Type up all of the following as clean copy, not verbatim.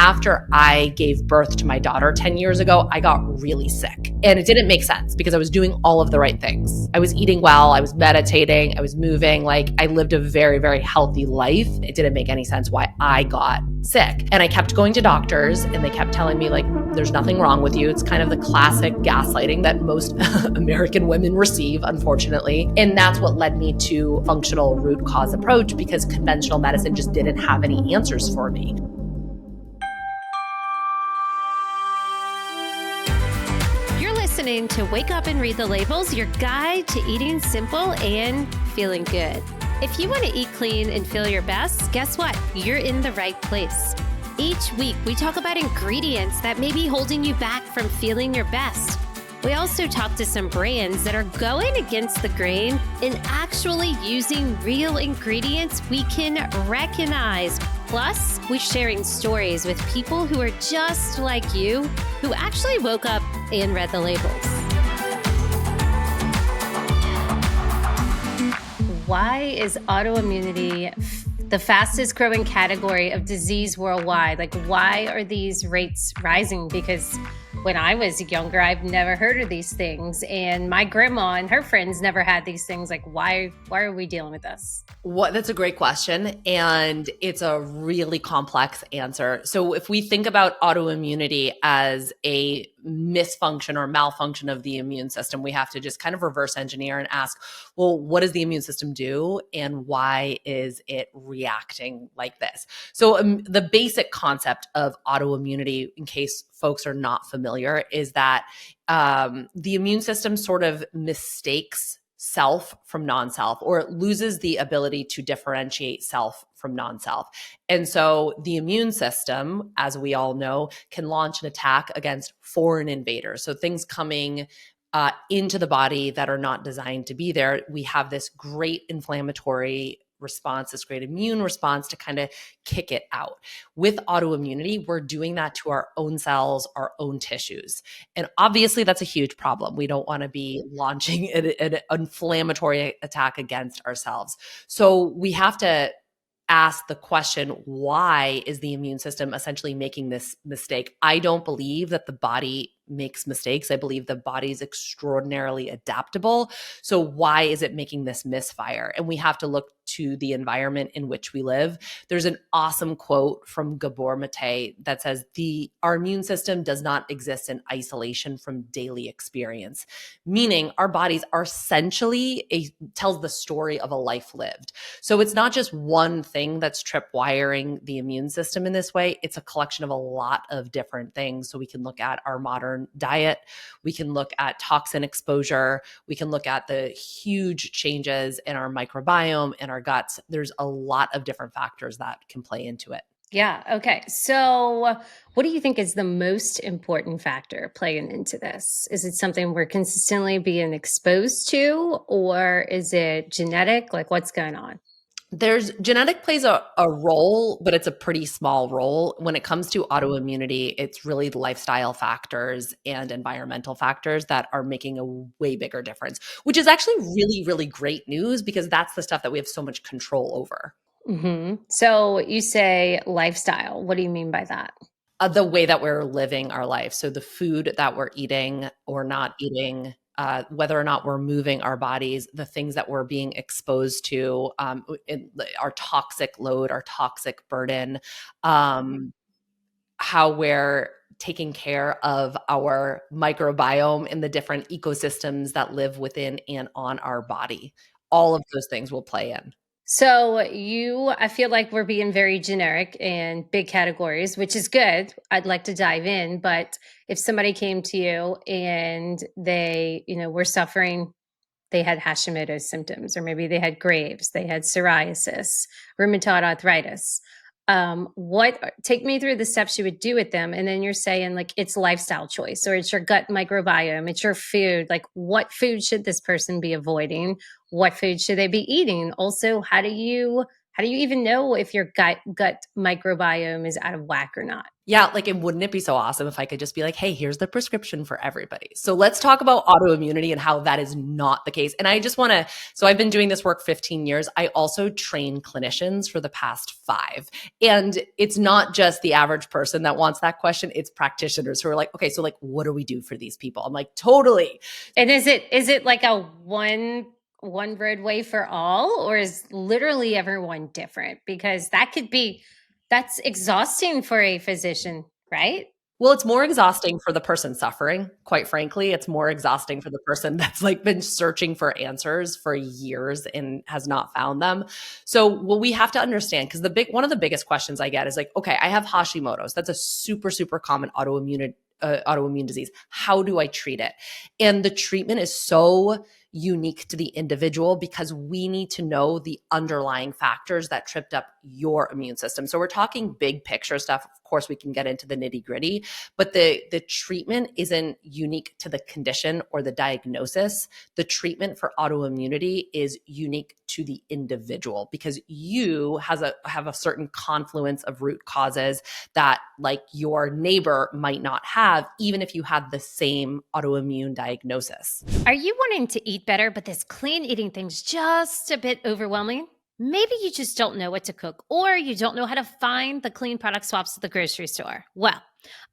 after I gave birth to my daughter 10 years ago, I got really sick. And it didn't make sense because I was doing all of the right things. I was eating well, I was meditating, I was moving. Like, I lived a very, very healthy life. It didn't make any sense why I got sick. And I kept going to doctors and they kept telling me, like, there's nothing wrong with you. It's kind of the classic gaslighting that most American women receive, unfortunately. And that's what led me to functional root cause approach, because conventional medicine just didn't have any answers for me. You're listening to Wake Up and Read the Labels, your guide to eating simple and feeling good. If you want to eat clean and feel your best, guess what? You're in the right place. Each week, we talk about ingredients that may be holding you back from feeling your best. We also talk to some brands that are going against the grain and actually using real ingredients we can recognize. Plus, we're sharing stories with people who are just like you, who actually woke up and read the labels. Why is autoimmunity the fastest growing category of disease worldwide? Like, why are these rates rising? Because when I was younger, I've never heard of these things. And my grandma and her friends never had these things. Like, why are we dealing with this? That's a great question. And it's a really complex answer. So if we think about autoimmunity as a misfunction or malfunction of the immune system, we have to just kind of reverse engineer and ask, well, what does the immune system do and why is it reacting like this? So the basic concept of autoimmunity, in case folks are not familiar, is that the immune system sort of mistakes self from non-self, or it loses the ability to differentiate self from non-self. And so the immune system, as we all know, can launch an attack against foreign invaders. So things coming into the body that are not designed to be there. We have this great inflammatory response, this great immune response to kind of kick it out. With autoimmunity, we're doing that to our own cells, our own tissues. And obviously that's a huge problem. We don't want to be launching an inflammatory attack against ourselves. So we have to ask the question, why is the immune system essentially making this mistake? I don't believe that the body makes mistakes. I believe the body is extraordinarily adaptable. So why is it making this misfire? And we have to look to the environment in which we live. There's an awesome quote from Gabor Mate that says, our immune system does not exist in isolation from daily experience, meaning our bodies are essentially tells the story of a life lived. So it's not just one thing that's tripwiring the immune system in this way. It's a collection of a lot of different things. So we can look at our modern diet, we can look at toxin exposure, we can look at the huge changes in our microbiome and our guts. There's a lot of different factors that can play into it. Yeah. Okay. So what do you think is the most important factor playing into this? Is it something we're consistently being exposed to, or is it genetic? Like, what's going on? Genetic plays a role, but it's a pretty small role. When it comes to autoimmunity, it's really lifestyle factors and environmental factors that are making a way bigger difference, which is actually really, really great news, because that's the stuff that we have so much control over. Mm-hmm. So you say lifestyle. What do you mean by that? The way that we're living our life. So the food that we're eating or not eating, whether or not we're moving our bodies, the things that we're being exposed to, our toxic load, our toxic burden, how we're taking care of our microbiome and the different ecosystems that live within and on our body. All of those things will play in. So I feel like we're being very generic in big categories, which is good. I'd like to dive in, but if somebody came to you and they, were suffering, they had Hashimoto symptoms, or maybe they had Graves, they had psoriasis, rheumatoid arthritis. Take me through the steps you would do with them. And then you're saying, like, it's lifestyle choice, or it's your gut microbiome, it's your food. Like, what food should this person be avoiding? What food should they be eating? Also, how do you How do you even know if your gut microbiome is out of whack or not? Yeah, like, and wouldn't it be so awesome if I could just be like, hey, here's the prescription for everybody. So let's talk about autoimmunity and how that is not the case. And I just want to, so I've been doing this work 15 years. I also train clinicians for the past 5. And it's not just the average person that wants that question. It's practitioners who are like, okay, so like, what do we do for these people? I'm like, totally. And is it like a one road way for all, or is literally everyone different? Because that's exhausting for a physician, right? Well, it's more exhausting for the person suffering, quite frankly. It's more exhausting for the person that's like been searching for answers for years and has not found them. So, what we have to understand, because one of the biggest questions I get is like, okay, I have Hashimoto's. That's a super, super common autoimmune disease. How do I treat it? And the treatment is so unique to the individual because we need to know the underlying factors that tripped up your immune system. So we're talking big picture stuff. Of course, we can get into the nitty gritty, but the treatment isn't unique to the condition or the diagnosis. The treatment for autoimmunity is unique to the individual because you have a certain confluence of root causes that like your neighbor might not have, even if you had the same autoimmune diagnosis. Are you wanting to eat better, but this clean eating thing's just a bit overwhelming? Maybe you just don't know what to cook, or you don't know how to find the clean product swaps at the grocery store. Well,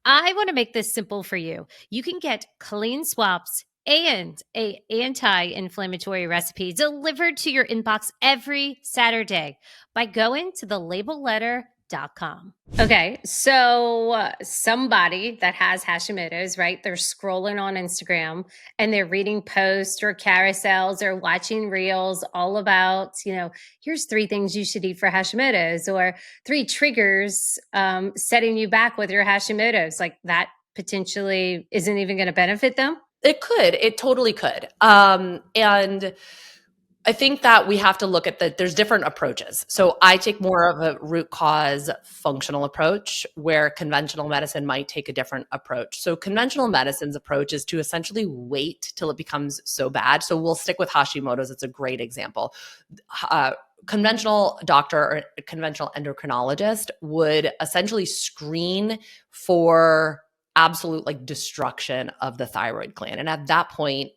I want to make this simple for you. You can get clean swaps and a anti-inflammatory recipe delivered to your inbox every Saturday by going to thelabelletter.com. Okay, so somebody that has Hashimoto's, right? They're scrolling on Instagram and they're reading posts or carousels or watching reels all about, here's 3 things you should eat for Hashimoto's, or 3 triggers setting you back with your Hashimoto's. Like that potentially isn't even going to benefit them. It totally could. And I think that we have to look at there's different approaches. So I take more of a root cause functional approach where conventional medicine might take a different approach. So conventional medicine's approach is to essentially wait till it becomes so bad. So we'll stick with Hashimoto's. It's a great example. Conventional doctor or conventional endocrinologist would essentially screen for absolute like destruction of the thyroid gland. And at that point,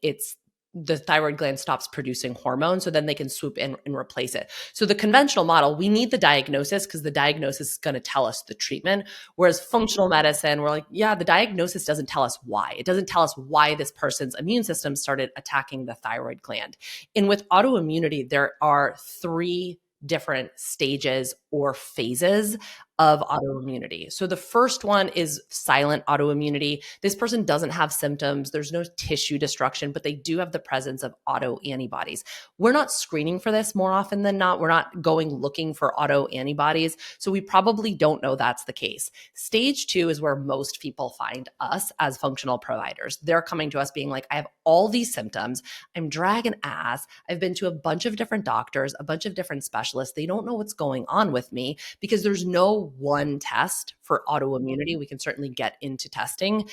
the thyroid gland stops producing hormones, so then they can swoop in and replace it. So the conventional model, we need the diagnosis because the diagnosis is going to tell us the treatment. Whereas functional medicine, we're like, yeah, the diagnosis doesn't tell us why. It doesn't tell us why this person's immune system started attacking the thyroid gland. And with autoimmunity, there are 3 different stages or phases of autoimmunity. So the first one is silent autoimmunity. This person doesn't have symptoms. There's no tissue destruction, but they do have the presence of autoantibodies. We're not screening for this more often than not. We're not going looking for autoantibodies. So we probably don't know that's the case. Stage 2 is where most people find us as functional providers. They're coming to us being like, I have all these symptoms. I'm dragging ass. I've been to a bunch of different doctors, a bunch of different specialists. They don't know what's going on with me because there's no one test for autoimmunity. We can certainly get into testing.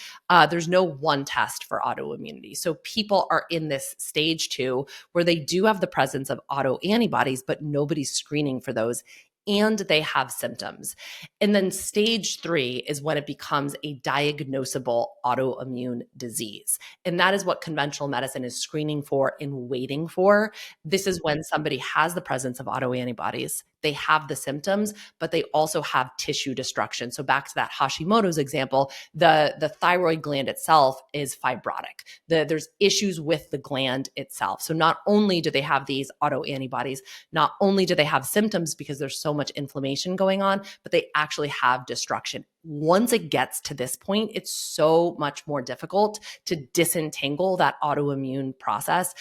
There's no one test for autoimmunity. So people are in this stage 2 where they do have the presence of autoantibodies, but nobody's screening for those and they have symptoms. And then stage 3 is when it becomes a diagnosable autoimmune disease. And that is what conventional medicine is screening for and waiting for. This is when somebody has the presence of autoantibodies, they have the symptoms, but they also have tissue destruction. So back to that Hashimoto's example, the thyroid gland itself is fibrotic. There's issues with the gland itself. So not only do they have these autoantibodies, not only do they have symptoms because there's so much inflammation going on, but they actually have destruction. Once it gets to this point, it's so much more difficult to disentangle that autoimmune process.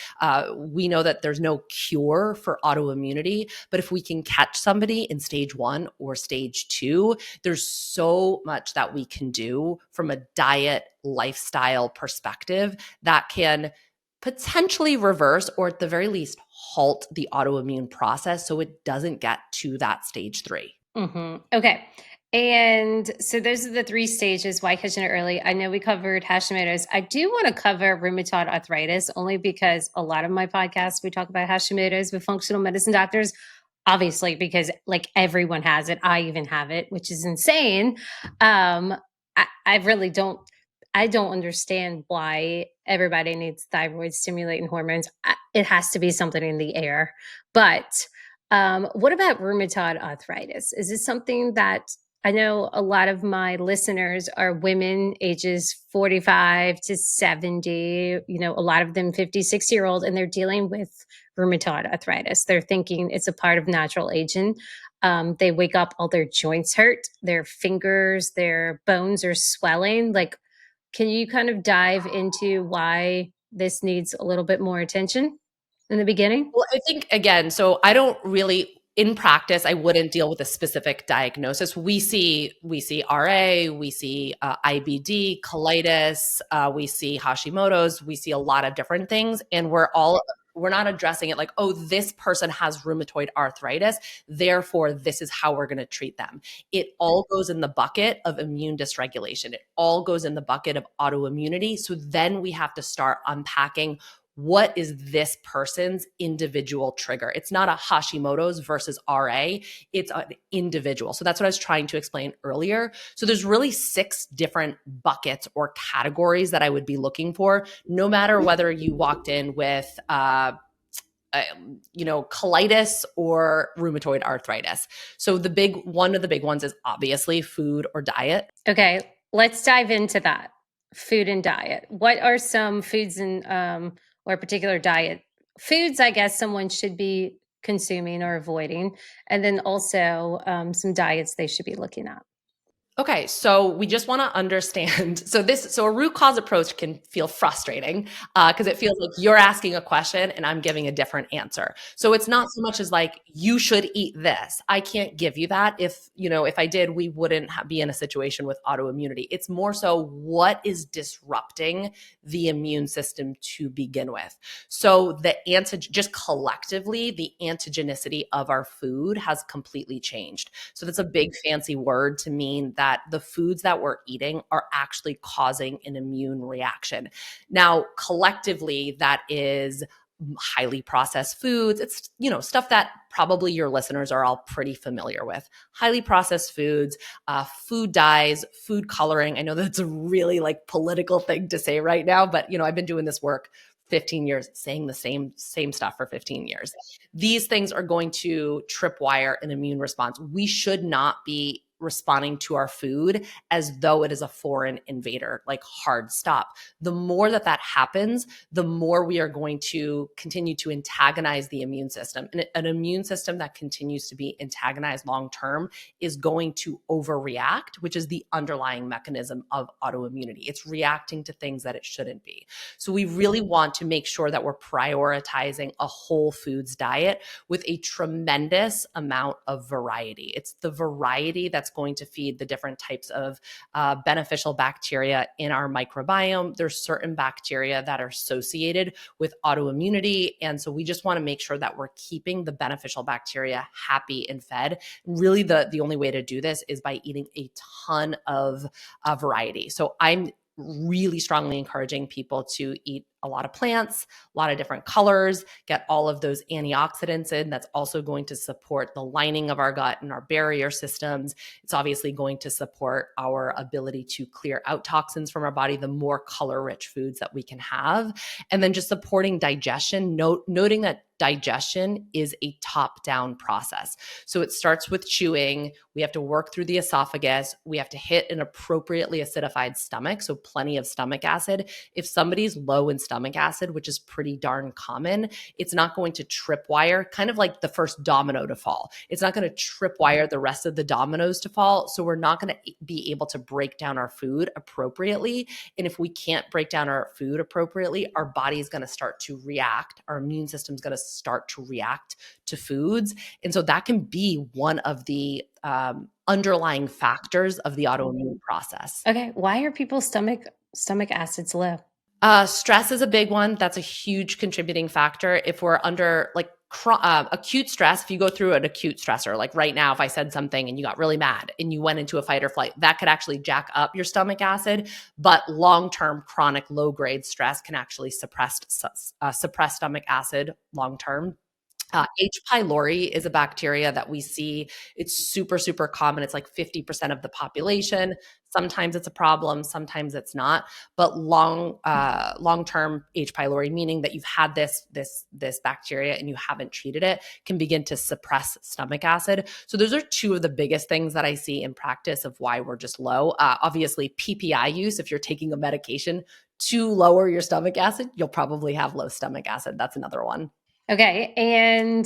We know that there's no cure for autoimmunity, but if we can catch somebody in stage 1 or stage 2, there's so much that we can do from a diet lifestyle perspective that can potentially reverse or at the very least halt the autoimmune process so it doesn't get to that stage 3. Mm-hmm. Okay. And so those are the 3 stages. Why catching it early? I know we covered Hashimoto's. I do want to cover rheumatoid arthritis only because a lot of my podcasts, we talk about Hashimoto's with functional medicine doctors. obviously, because like everyone has it. I even have it, which is insane. Um, I really don't understand why everybody needs thyroid stimulating hormones. It has to be something in the air. But what about rheumatoid arthritis? Is this something that I know a lot of my listeners are women ages 45 to 70, a lot of them 50, 60-year-old, and they're dealing with rheumatoid arthritis. They're thinking it's a part of natural aging. They wake up, all their joints hurt, their fingers, their bones are swelling. Like, can you kind of dive into why this needs a little bit more attention in the beginning? Well, I think again, so I don't really in practice, I wouldn't deal with a specific diagnosis. We see RA, we see IBD, colitis, we see Hashimoto's, we see a lot of different things, and we're not addressing it like, oh, this person has rheumatoid arthritis, therefore this is how we're going to treat them. It all goes in the bucket of immune dysregulation. It all goes in the bucket of autoimmunity. So then we have to start unpacking what is this person's individual trigger. It's not a Hashimoto's versus RA, it's an individual. So that's what I was trying to explain earlier. So there's really 6 different buckets or categories that I would be looking for, no matter whether you walked in with colitis or rheumatoid arthritis. So one of the big ones is obviously food or diet. Okay, let's dive into that. Food and diet. What are some foods and or particular diet foods, I guess, someone should be consuming or avoiding, and then also some diets they should be looking at. Okay, so we just want to understand. So a root cause approach can feel frustrating because it feels like you're asking a question and I'm giving a different answer. So it's not so much as like you should eat this. I can't give you that. If I did, we wouldn't be in a situation with autoimmunity. It's more so what is disrupting the immune system to begin with. So just collectively, the antigenicity of our food has completely changed. So that's a big fancy word to mean that the foods that we're eating are actually causing an immune reaction. Now, collectively, that is highly processed foods. It's, stuff that probably your listeners are all pretty familiar with. Highly processed foods, food dyes, food coloring. I know that's a really like political thing to say right now, but I've been doing this work 15 years, saying the same stuff for 15 years. These things are going to tripwire an immune response. We should not be responding to our food as though it is a foreign invader, like hard stop. The more that happens, the more we are going to continue to antagonize the immune system. And an immune system that continues to be antagonized long-term is going to overreact, which is the underlying mechanism of autoimmunity. It's reacting to things that it shouldn't be. So we really want to make sure that we're prioritizing a whole foods diet with a tremendous amount of variety. It's the variety that's going to feed the different types of beneficial bacteria in our microbiome. There's certain bacteria that are associated with autoimmunity. And so we just want to make sure that we're keeping the beneficial bacteria happy and fed. Really, the only way to do this is by eating a ton of variety. So I'm really strongly encouraging people to eat a lot of plants, a lot of different colors, get all of those antioxidants in. That's also going to support the lining of our gut and our barrier systems. It's obviously going to support our ability to clear out toxins from our body, the more color-rich foods that we can have. And then just supporting digestion, noting that digestion is a top-down process. So it starts with chewing. We have to work through the esophagus. We have to hit an appropriately acidified stomach, so plenty of stomach acid. If somebody's low in stomach acid, which is pretty darn common, it's not going to tripwire, kind of like the first domino to fall. It's not going to tripwire the rest of the dominoes to fall. So we're not going to be able to break down our food appropriately. And if we can't break down our food appropriately, our body is going to start to react. Our immune system is going to start to react to foods. And so that can be one of the underlying factors of the autoimmune process. Okay, why are people's stomach acids low? Stress is a big one. That's a huge contributing factor. If we're under like acute stress, if you go through an acute stressor, like right now, if I said something and you got really mad and you went into a fight or flight, that could actually jack up your stomach acid. But long-term chronic low-grade stress can actually suppress stomach acid long-term. H. pylori is a bacteria that we see. It's super, super common. It's like 50% of the population. Sometimes it's a problem, sometimes it's not. But long-term H. pylori, meaning that you've had this bacteria and you haven't treated it, can begin to suppress stomach acid. So those are two of the biggest things that I see in practice of why we're just low. Obviously, PPI use, if you're taking a medication to lower your stomach acid, you'll probably have low stomach acid. That's another one. Okay. And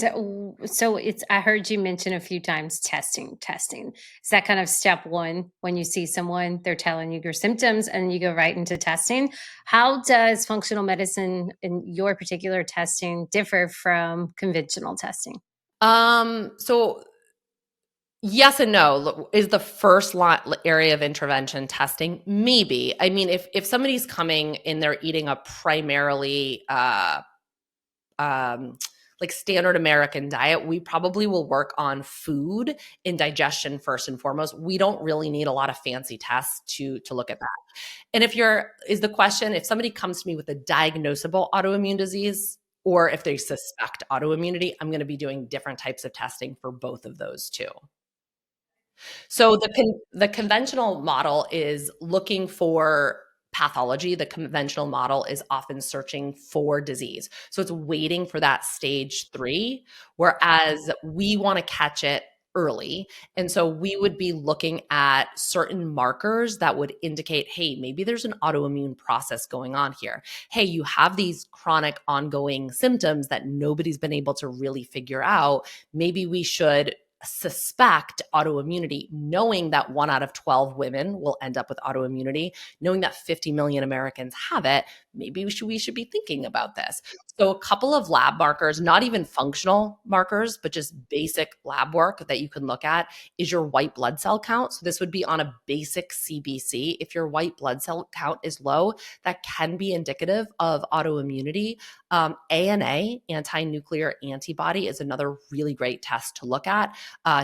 so I heard you mention a few times testing. Is that kind of step one when you see someone, they're telling you your symptoms and you go right into testing? How does functional medicine in your particular testing differ from conventional testing? So yes and no. Is the first area of intervention testing? Maybe. I mean, if somebody's coming and they're eating a primarily um, like standard American diet, we probably will work on food and digestion first and foremost. We don't really need a lot of fancy tests to look at that. And is the question, if somebody comes to me with a diagnosable autoimmune disease, or if they suspect autoimmunity, I'm going to be doing different types of testing for both of those too. So the conventional model is looking for pathology. The conventional model is often searching for disease. So it's waiting for that stage 3, whereas we want to catch it early. And so we would be looking at certain markers that would indicate, hey, maybe there's an autoimmune process going on here. Hey, you have these chronic ongoing symptoms that nobody's been able to really figure out. Maybe we should suspect autoimmunity, knowing that 1 out of 12 women will end up with autoimmunity, knowing that 50 million Americans have it. Maybe we should be thinking about this. So a couple of lab markers, not even functional markers, but just basic lab work that you can look at is your white blood cell count. So this would be on a basic CBC. If your white blood cell count is low, that can be indicative of autoimmunity. ANA, anti-nuclear antibody, is another really great test to look at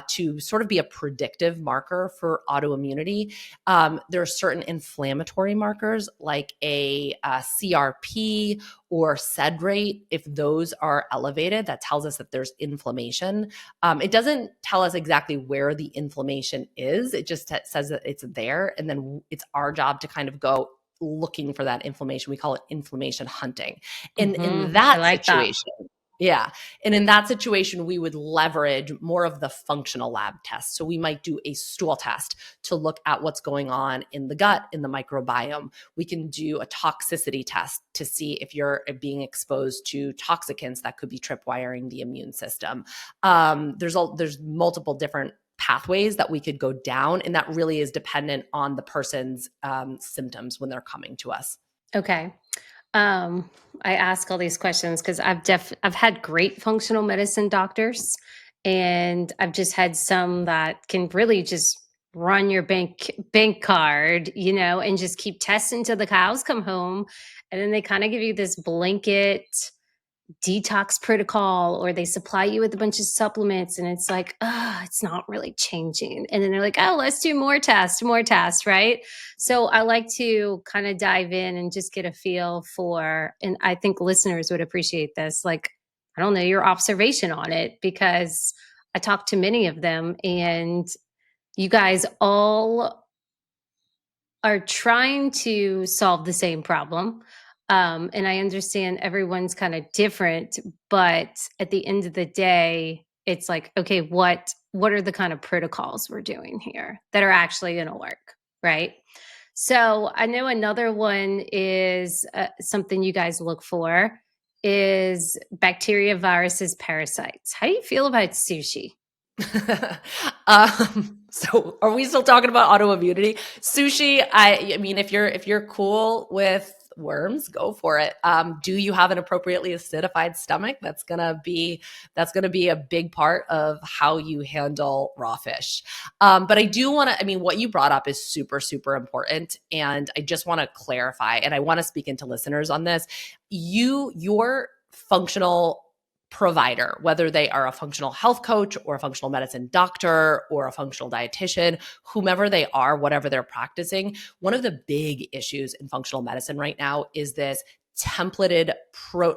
to sort of be a predictive marker for autoimmunity. There are certain inflammatory markers like a CRP or SED rate. If those are elevated, that tells us that there's inflammation. It doesn't tell us exactly where the inflammation is. It just says that it's there. And then it's our job to kind of go looking for that inflammation. We call it inflammation hunting. And in I that like that. situation, yeah. And in that situation, we would leverage more of the functional lab tests. So we might do a stool test to look at what's going on in the gut, in the microbiome. We can do a toxicity test to see if you're being exposed to toxicants that could be tripwiring the immune system. There's multiple different pathways that we could go down, and that really is dependent on the person's symptoms when they're coming to us. Okay. I ask all these questions because I've had great functional medicine doctors, and I've just had some that can really just run your bank card, and just keep testing till the cows come home, and then they kind of give you this blanket detox protocol, or they supply you with a bunch of supplements, and it's like, it's not really changing. And then they're like, oh, let's do more tests, right? So I like to kind of dive in and just get a feel for, and I think listeners would appreciate this, like, I don't know, your observation on it, because I talked to many of them, and you guys all are trying to solve the same problem. And I understand everyone's kind of different, but at the end of the day, it's like, okay, what are the kind of protocols we're doing here that are actually going to work, right? So I know another one is something you guys look for is bacteria, viruses, parasites. How do you feel about sushi? So are we still talking about autoimmunity? Sushi, I mean, if you're cool with worms, go for it. Do you have an appropriately acidified stomach? That's gonna be a big part of how you handle raw fish. But I do want to, I mean, what you brought up is super, super important. And I just want to clarify, and I want to speak into listeners on this. Your functional provider, whether they are a functional health coach or a functional medicine doctor or a functional dietitian, whomever they are, whatever they're practicing, one of the big issues in functional medicine right now is this templated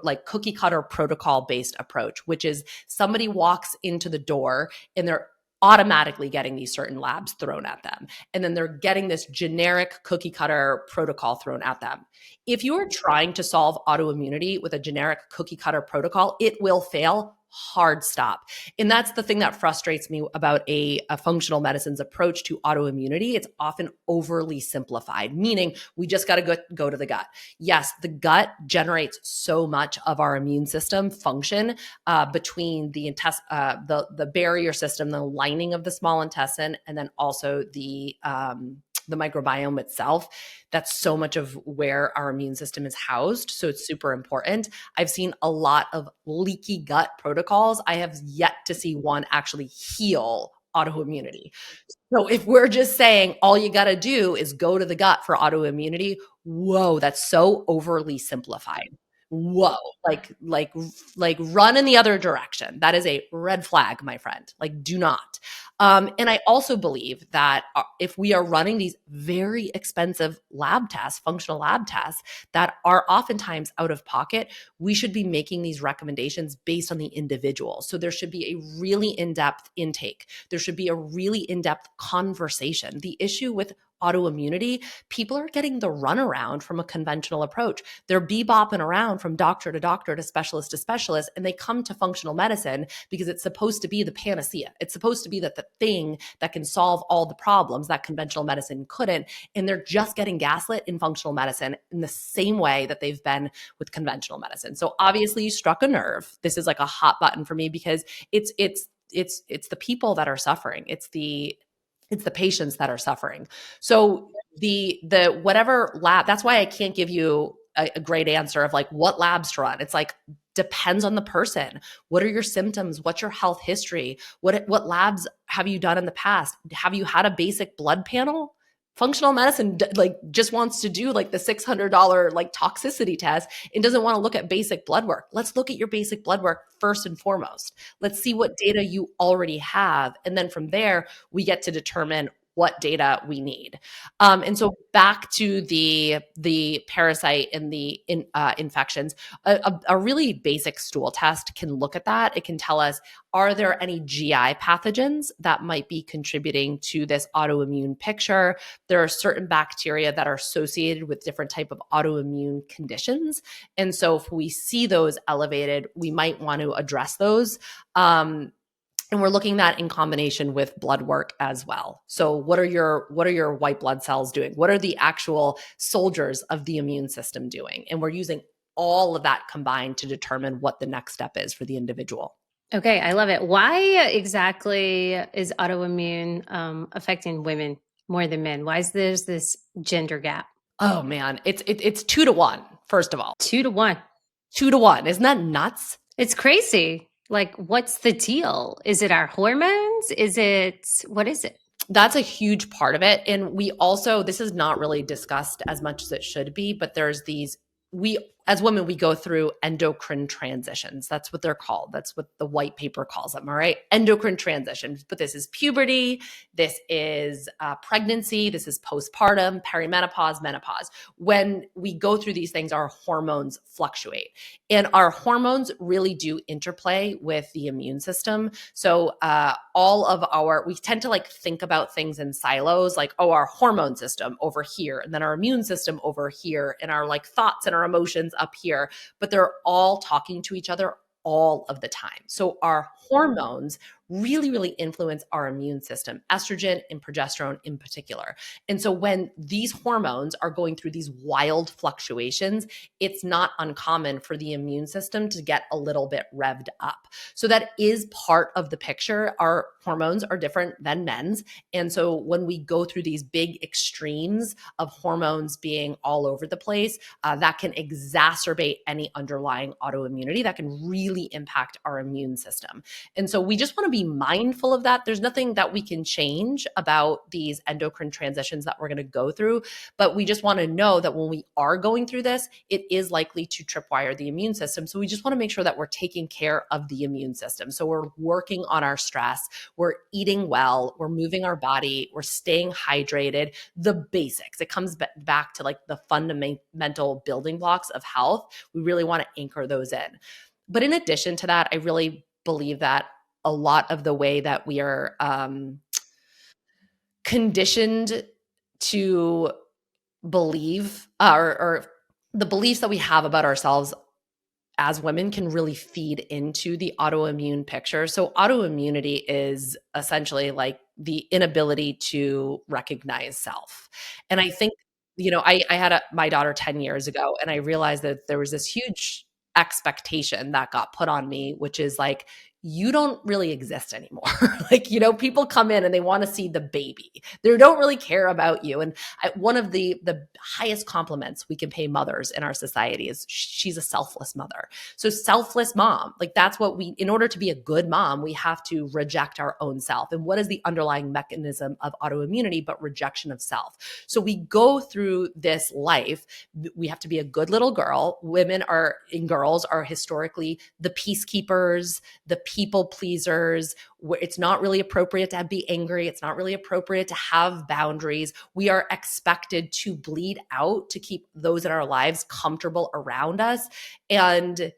like cookie cutter protocol based approach, which is somebody walks into the door and they're automatically getting these certain labs thrown at them. And then they're getting this generic cookie cutter protocol thrown at them. If you are trying to solve autoimmunity with a generic cookie cutter protocol, it will fail. Hard stop. And that's the thing that frustrates me about a functional medicine's approach to autoimmunity. It's often overly simplified, meaning we just got to go to the gut. Yes, the gut generates so much of our immune system function between the barrier system, the lining of the small intestine, and then also the microbiome itself. That's so much of where our immune system is housed. So it's super important. I've seen a lot of leaky gut protocols. I have yet to see one actually heal autoimmunity. So if we're just saying all you got to do is go to the gut for autoimmunity, whoa, that's so overly simplified. Whoa, like run in the other direction. That is a red flag, my friend. Like, do not. And I also believe that if we are running these very expensive lab tests, functional lab tests that are oftentimes out of pocket, we should be making these recommendations based on the individual. So there should be a really in-depth intake. There should be a really in-depth conversation. The issue with autoimmunity, people are getting the runaround from a conventional approach. They're bebopping around from doctor to specialist, and they come to functional medicine because it's supposed to be the panacea. It's supposed to be the thing that can solve all the problems that conventional medicine couldn't. And they're just getting gaslit in functional medicine in the same way that they've been with conventional medicine. So obviously you struck a nerve. This is like a hot button for me because it's the people that are suffering. It's the patients that are suffering. So the whatever lab, that's why I can't give you a great answer of like what labs to run. It's like depends on the person. What are your symptoms? What's your health history? What labs have you done in the past? Have you had a basic blood panel? Functional medicine like just wants to do like the $600 like toxicity test and doesn't want to look at basic blood work. Let's look at your basic blood work first and foremost. Let's see what data you already have. And then from there, we get to determine what data we need. And so back to the parasite and the infections, a really basic stool test can look at that. It can tell us, are there any GI pathogens that might be contributing to this autoimmune picture? There are certain bacteria that are associated with different type of autoimmune conditions. And so if we see those elevated, we might want to address those. And we're looking at that in combination with blood work as well. So what are your white blood cells doing? What are the actual soldiers of the immune system doing? And we're using all of that combined to determine what the next step is for the individual. Okay, I love it. Why exactly is autoimmune affecting women more than men? Why is there's this gender gap? Oh man, it's 2-1, first of all. 2-1. 2-1. Isn't that nuts? It's crazy. Like, what's the deal? Is it our hormones? What is it? That's a huge part of it. And we also, this is not really discussed as much as it should be, but there's as women, we go through endocrine transitions. That's what they're called. That's what the white paper calls them, all right? Endocrine transitions. But this is puberty. This is pregnancy. This is postpartum, perimenopause, menopause. When we go through these things, our hormones fluctuate. And our hormones really do interplay with the immune system. So we tend to like think about things in silos, like, oh, our hormone system over here, and then our immune system over here, and our like thoughts and our emotions up here, but they're all talking to each other all of the time. So our hormones really, really influence our immune system, estrogen and progesterone in particular. And so when these hormones are going through these wild fluctuations, it's not uncommon for the immune system to get a little bit revved up. So that is part of the picture. Our hormones are different than men's. And so when we go through these big extremes of hormones being all over the place, that can exacerbate any underlying autoimmunity that can really impact our immune system. And so we just want to be be mindful of that. There's nothing that we can change about these endocrine transitions that we're going to go through, but we just want to know that when we are going through this, it is likely to tripwire the immune system. So we just want to make sure that we're taking care of the immune system. So we're working on our stress, we're eating well, we're moving our body, we're staying hydrated, the basics. It comes back to like the fundamental building blocks of health. We really want to anchor those in. But in addition to that, I really believe that a lot of the way that we are conditioned to believe or the beliefs that we have about ourselves as women can really feed into the autoimmune picture. So autoimmunity is essentially like the inability to recognize self. And I think, I had my daughter 10 years ago, and I realized that there was this huge expectation that got put on me, which is like, you don't really exist anymore. Like, people come in and they want to see the baby. They don't really care about you. And one of the highest compliments we can pay mothers in our society is she's a selfless mother. So selfless mom, like that's what in order to be a good mom, we have to reject our own self. And what is the underlying mechanism of autoimmunity but rejection of self? So we go through this life, we have to be a good little girl. Women and girls are historically the peacekeepers, the people pleasers. It's not really appropriate to be angry. It's not really appropriate to have boundaries. We are expected to bleed out to keep those in our lives comfortable around us. And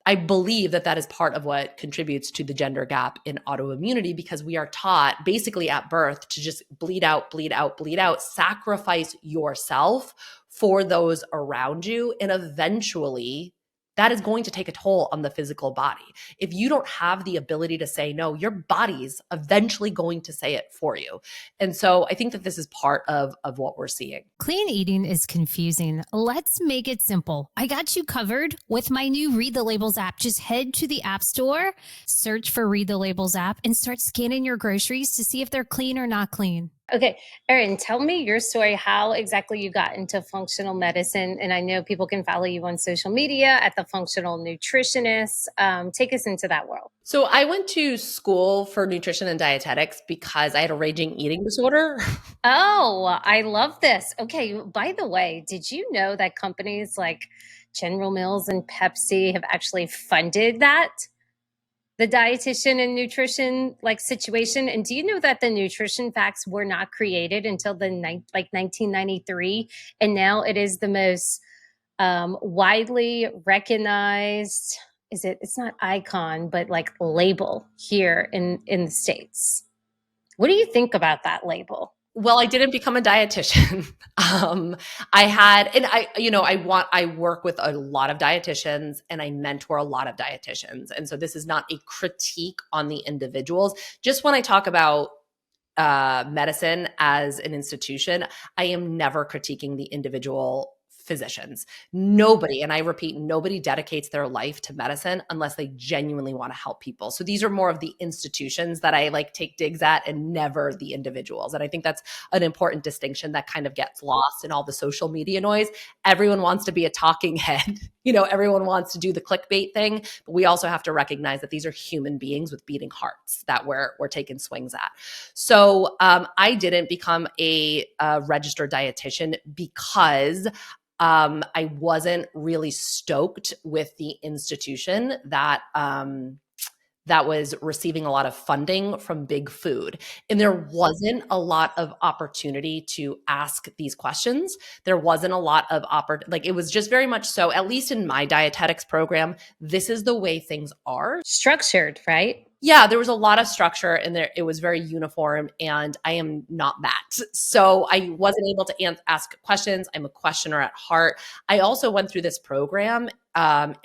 I believe that is part of what contributes to the gender gap in autoimmunity, because we are taught basically at birth to just bleed out, bleed out, bleed out, sacrifice yourself for those around you. And eventually that is going to take a toll on the physical body. If you don't have the ability to say no, your body's eventually going to say it for you. And so I think that this is part of what we're seeing. Clean eating is confusing. Let's make it simple. I got you covered with my new Read the Labels app. Just head to the App Store, search for Read the Labels app, and start scanning your groceries to see if they're clean or not clean. Okay, Erin, tell me your story, how exactly you got into functional medicine. And I know people can follow you on social media at the Functional Nutritionist. Take us into that world. So I went to school for nutrition and dietetics because I had a raging eating disorder. Oh, I love this. Okay, by the way, did you know that companies like General Mills and Pepsi have actually funded that? The dietitian and nutrition situation. And do you know that the nutrition facts were not created until 1993, and now it is the most widely recognized, it's not icon, but like label here in the States. What do you think about that label? Well, I didn't become a dietitian. I work with a lot of dietitians and I mentor a lot of dietitians. And so this is not a critique on the individuals. Just when I talk about medicine as an institution, I am never critiquing the individual physicians. Nobody, and I repeat, nobody dedicates their life to medicine unless they genuinely want to help people. So these are more of the institutions that I take digs at, and never the individuals. And I think that's an important distinction that kind of gets lost in all the social media noise. Everyone wants to be a talking head. Everyone wants to do the clickbait thing, but we also have to recognize that these are human beings with beating hearts that we're taking swings at. So I didn't become a registered dietitian because I wasn't really stoked with the institution that was receiving a lot of funding from big food. And there wasn't a lot of opportunity to ask these questions. There wasn't a lot of it was just very much so, at least in my dietetics program, this is the way things are. Structured, right? Yeah, there was a lot of structure and it was very uniform, and I am not that. So I wasn't able to ask questions. I'm a questioner at heart. I also went through this program and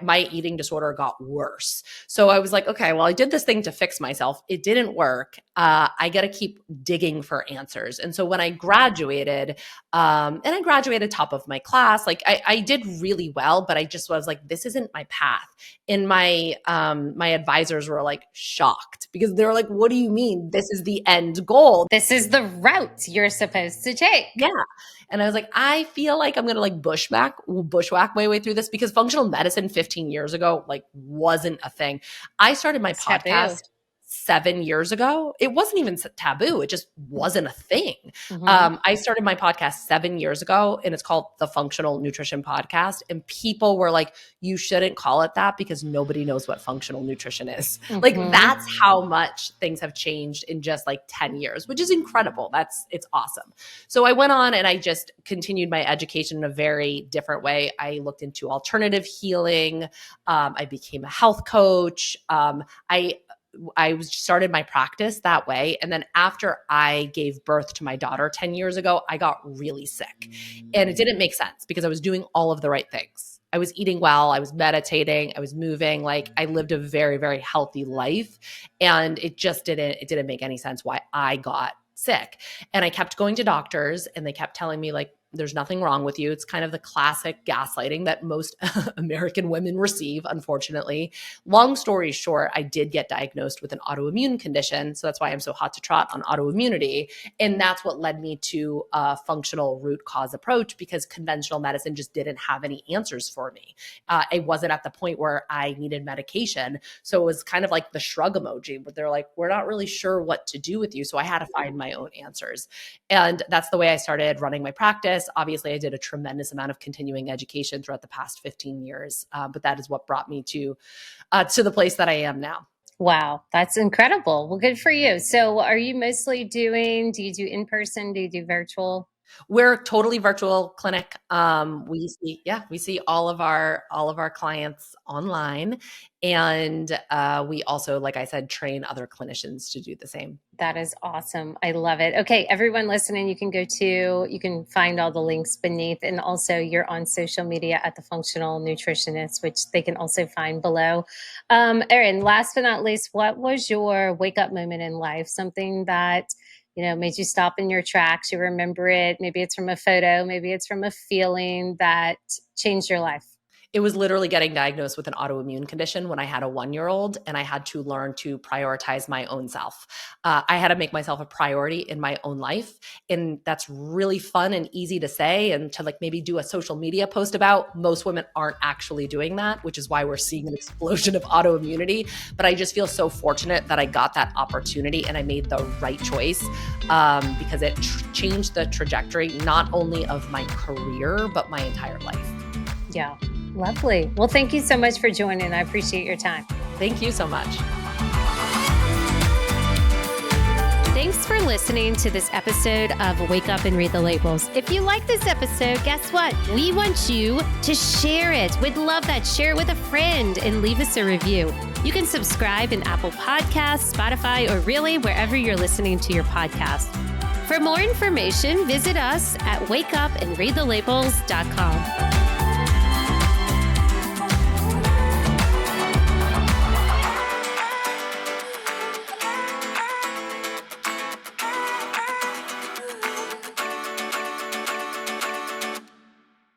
my eating disorder got worse. So I was like, okay, well, I did this thing to fix myself. It didn't work. I got to keep digging for answers. And so when I graduated, and I graduated top of my class, like I did really well, but I just was like, this isn't my path. And my advisors were like shocked because they were like, what do you mean? This is the end goal. This is the route you're supposed to take. Yeah. And I was like, I feel like I'm going to like bushwhack my way through this because functional medicine 15 years ago, like wasn't a thing. I started my podcast 7 years ago. It wasn't even taboo. It just wasn't a thing. I started my podcast 7 years ago and it's called the Functional Nutrition Podcast. And people were like, you shouldn't call it that because nobody knows what functional nutrition is. Like that's how much things have changed in just like 10 years, which is incredible. It's awesome. So I went on and I just continued my education in a very different way. I looked into alternative healing. I became a health coach. I started my practice that way. And then after I gave birth to my daughter 10 years ago, I got really sick. And it didn't make sense because I was doing all of the right things. I was eating well, I was meditating, I was moving, like I lived a very, very healthy life. And it didn't make any sense why I got sick. And I kept going to doctors and they kept telling me like, there's nothing wrong with you. It's kind of the classic gaslighting that most American women receive, unfortunately. Long story short, I did get diagnosed with an autoimmune condition. So that's why I'm so hot to trot on autoimmunity. And that's what led me to a functional root cause approach because conventional medicine just didn't have any answers for me. I wasn't at the point where I needed medication. So it was kind of like the shrug emoji, but they're like, we're not really sure what to do with you. So I had to find my own answers. And that's the way I started running my practice. Obviously, I did a tremendous amount of continuing education throughout the past 15 years, but that is what brought me to the place that I am now. Wow, that's incredible. Well, good for you. So are you mostly do you do in-person? Do you do virtual? We're a totally virtual clinic. We see all of our clients online, and we also, like I said, train other clinicians to do the same. That is awesome. I love it. Okay, everyone listening, you can find all the links beneath, and also you're on social media at The Functional Nutritionist, which they can also find below. Erin, last but not least, what was your wake up moment in life? Something that made you stop in your tracks. You remember it. Maybe it's from a photo. Maybe it's from a feeling that changed your life. It was literally getting diagnosed with an autoimmune condition when I had a 1-year-old, and I had to learn to prioritize my own self. I had to make myself a priority in my own life. And that's really fun and easy to say and to like maybe do a social media post about. Most women aren't actually doing that, which is why we're seeing an explosion of autoimmunity. But I just feel so fortunate that I got that opportunity and I made the right choice because it changed the trajectory, not only of my career, but my entire life. Yeah. Lovely. Well, thank you so much for joining. I appreciate your time. Thank you so much. Thanks for listening to this episode of Wake Up and Read the Labels. If you like this episode, guess what? We want you to share it. We'd love that. Share it with a friend and leave us a review. You can subscribe in Apple Podcasts, Spotify, or really wherever you're listening to your podcast. For more information, visit us at wakeupandreadthelabels.com.